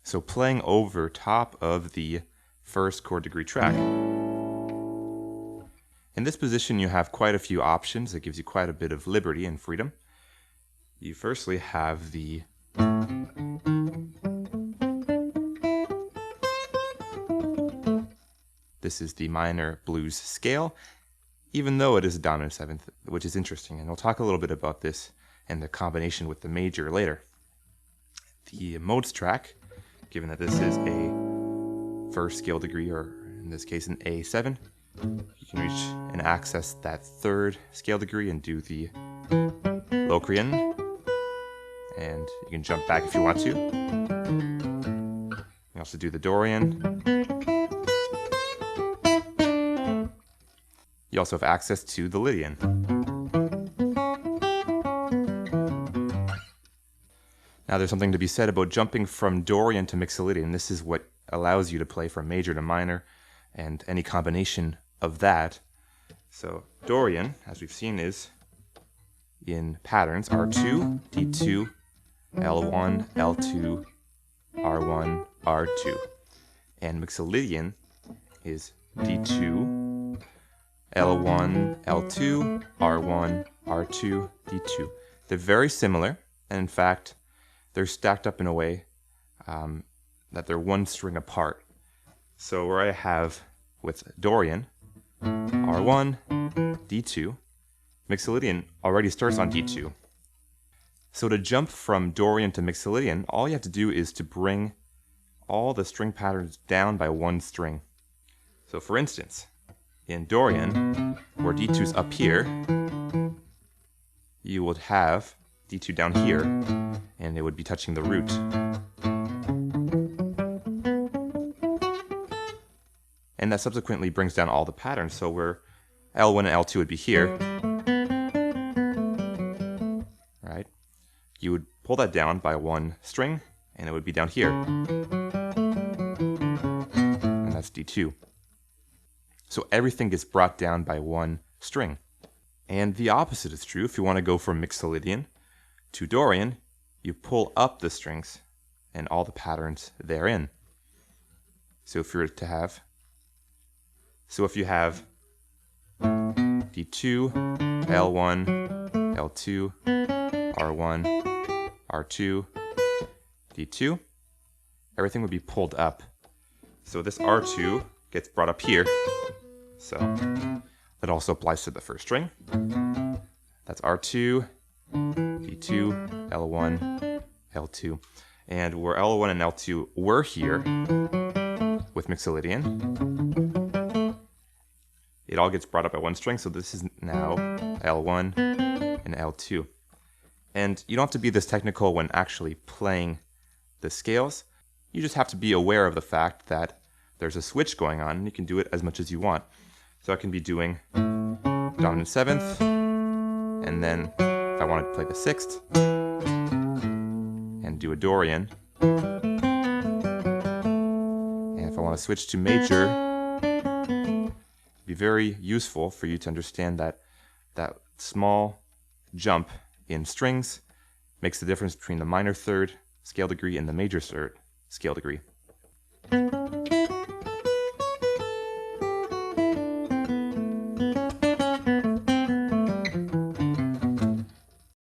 So playing over top of the first chord degree track. In this position you have quite a few options. It gives you quite a bit of liberty and freedom. You firstly have the this is the minor blues scale, even though it is a dominant seventh, which is interesting, and we'll talk a little bit about this and the combination with the major later. The modes track, given that this is a first scale degree, or in this case an A7, you can reach and access that third scale degree and do the Locrian, and you can jump back if you want to. You can also do the Dorian. You also have access to the Lydian. Now there's something to be said about jumping from Dorian to Mixolydian. This is what allows you to play from major to minor and any combination of that. So Dorian, as we've seen, is in patterns R2, D2, L1, L2, R1, R2. And Mixolydian is D2, L1, L2, R1, R2, D2. They're very similar, and in fact, they're stacked up in a way that they're one string apart. So where I have with Dorian, R1, D2, Mixolydian already starts on D2. So to jump from Dorian to Mixolydian, all you have to do is to bring all the string patterns down by one string. So for instance, in Dorian, where D2's up here, you would have D2 down here, and it would be touching the root. And that subsequently brings down all the patterns, so where L1 and L2 would be here, right? You would pull that down by one string, and it would be down here. And that's D2. So everything gets brought down by one string. And the opposite is true. If you want to go from Mixolydian to Dorian, you pull up the strings and all the patterns therein. So if you have D2, L1, L2, R1, R2, D2, everything would be pulled up. So this R2 gets brought up here. So that also applies to the first string. That's R2, D2, L1, L2. And where L1 and L2 were here with Mixolydian, it all gets brought up at one string, so this is now L1 and L2. And you don't have to be this technical when actually playing the scales. You just have to be aware of the fact that there's a switch going on, and you can do it as much as you want. So I can be doing dominant seventh, and then if I wanted to play the sixth, and do a Dorian, and if I want to switch to major, it'd be very useful for you to understand that that small jump in strings makes the difference between the minor third scale degree and the major third scale degree.